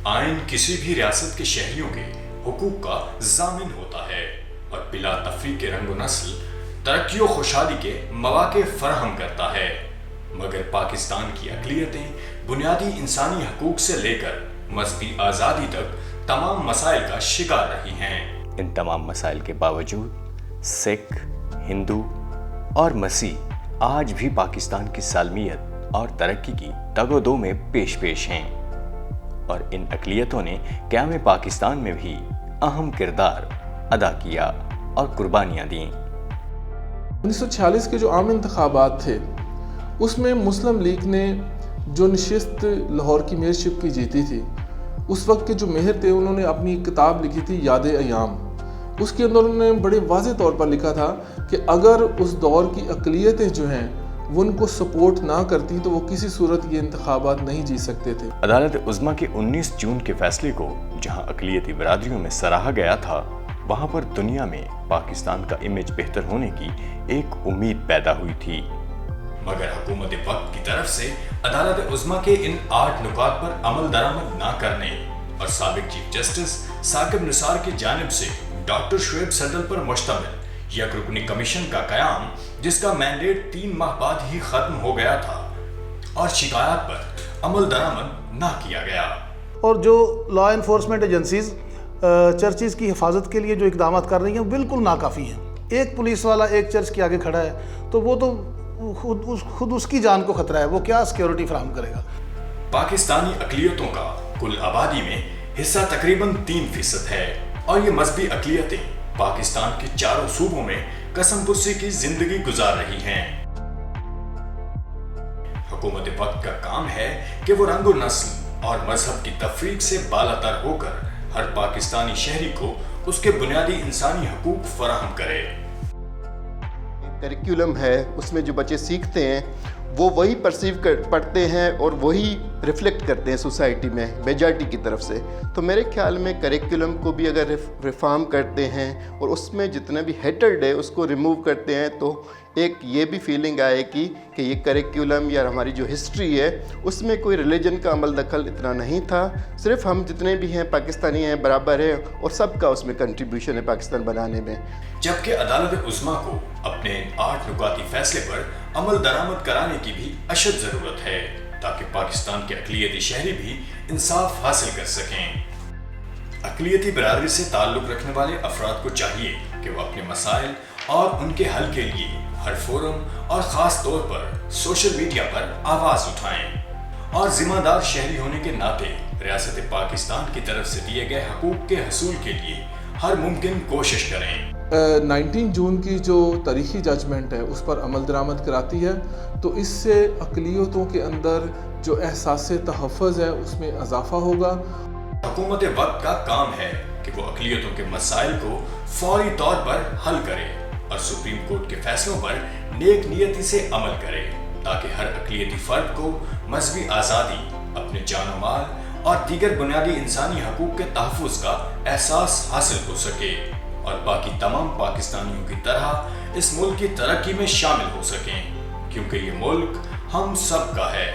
आइन किसी भी रियासत के शहरियों के हुकूक का ज़ामिन होता है और बिला तफरीक के रंग नस्ल तरक्की और खुशहाली के मौके फराहम करता है। मगर पाकिस्तान की अक़लियतें बुनियादी इंसानी हकूक से लेकर मजहबी आज़ादी तक तमाम मसाइल का शिकार रही हैं। इन तमाम मसाइल के बावजूद सिख, हिंदू और मसीह आज भी पाकिस्तान की सालमियत और तरक्की की तगोदो में पेश हैं और इन अक़लियतों ने क़याम पाकिस्तान में भी अहम किरदार अदा किया और कुर्बानियाँ दी। 1946 के जो आम इंतखाबात थे उसमें मुस्लिम लीग ने जो नशिस्त लाहौर की मेयरशिप की जीती थी, उस वक्त के जो मेयर थे उन्होंने अपनी एक किताब लिखी थी याद अयाम। उसके अंदर उन्होंने बड़े वाज़ेह तौर पर लिखा था कि अगर उस दौर की अक़लियतें जो हैं वो उनको सपोर्ट ना करती तो वो किसी सूरत ये इंतखाबात नहीं जीत सकते थे। अदालत उज़्मा के 19 जून के फैसले को जहां अक़लियती बरादरियों में सराहा गया था, वहां पर दुनिया में पाकिस्तान का इमेज बेहतर होने की एक उम्मीद पैदा हुई थी। मगर हुकूमत वक्त की तरफ से अदालत उज़्मा के इन 8 नुकात पर अमल दरामद ना करने और साबिक चीफ जस्टिस साकिब निसार की जानिब से डॉक्टर शुएब सदल पर मुश्तमिल एक रुकनी कमीशन का क़याम, जिसका मैंडेट 3 माह बाद ही खत्म हो गया था और शिकायत पर अमल दरामद ना किया गया। और जो लॉ इन्फोर्समेंट एजेंसीज चर्चिज़ की हिफाजत के लिए जो इकदाम कर रही हैं बिल्कुल नाकाफ़ी हैं। एक पुलिस वाला एक चर्च के आगे खड़ा है तो वो तो खुद उसकी जान को खतरा है, वो क्या सिक्योरिटी फराहम करेगा। पाकिस्तानी अक़लियतों का कुल आबादी में हिस्सा तकरीबन 3% है और ये मजहबी अक़लियतें पाकिस्तान के चारों सूबों में कसमपुर्सी की जिंदगी गुजार रही हैं। हुकूमत वक्त का काम है कि वो रंगो नस्ल और मजहब की तफरीक से बालातर होकर हर पाकिस्तानी शहरी को उसके बुनियादी इंसानी हकूक फराहम करे। करिकुलम है उसमें जो बच्चे सीखते हैं वो वही परसीव पढ़ते हैं और वही रिफ्लेक्ट करते हैं सोसाइटी में मेजॉरिटी की तरफ से। तो मेरे ख्याल में करिकुलम को भी अगर रिफॉर्म करते हैं और उसमें जितना भी हेटेड है उसको रिमूव करते हैं तो एक ये भी फीलिंग आएगी कि ये करिकुलम या हमारी जो हिस्ट्री है उसमें कोई रिलीजन का अमल दखल इतना नहीं था, सिर्फ हम जितने भी हैं पाकिस्तानी हैं बराबर है और सबका उसमें कंट्रीब्यूशन है पाकिस्तान बनाने में। जबकि अदालत उज़्मा को अपने 8 नुकाती फैसले पर अमल दरामद कराने की भी अशद ज़रूरत है ताकि पाकिस्तान के अक़लियती शहरी भी इंसाफ हासिल कर सकें। अक़लियती बरादरी से ताल्लुक़ रखने वाले अफराद को चाहिए कि वो अपने मसाइल और उनके हल के लिए हर फोरम और ख़ास तौर पर सोशल मीडिया पर आवाज़ उठाएं और ज़िम्मेदार शहरी होने के नाते रियासत पाकिस्तान की तरफ से दिए गए हकूक़ के हसूल के लिए हर मुमकिन कोशिश करें। 19 जून की जो तारीखी जजमेंट है उस पर अमल दरामद कराती है तो इससे अक़लियतों के अंदर जो एहसास तहफ़्फ़ुज़ है उसमें इजाफा होगा। हुकूमत वक्त का काम है कि वो अक़लियतों के मसाइल को फौरी तौर पर हल करे और सुप्रीम कोर्ट के फैसलों पर नेक नियति से अमल करे ताकि हर अक़लियती फ़र्द को मजहबी आज़ादी, अपने जान और माल और दीगर बुनियादी इंसानी हकूक़ के तहफ़्फ़ुज़ का एहसास हासिल हो सके और बाकी तमाम पाकिस्तानियों की तरह इस मुल्क की तरक्की में शामिल हो सकें, क्योंकि ये मुल्क हम सब का है।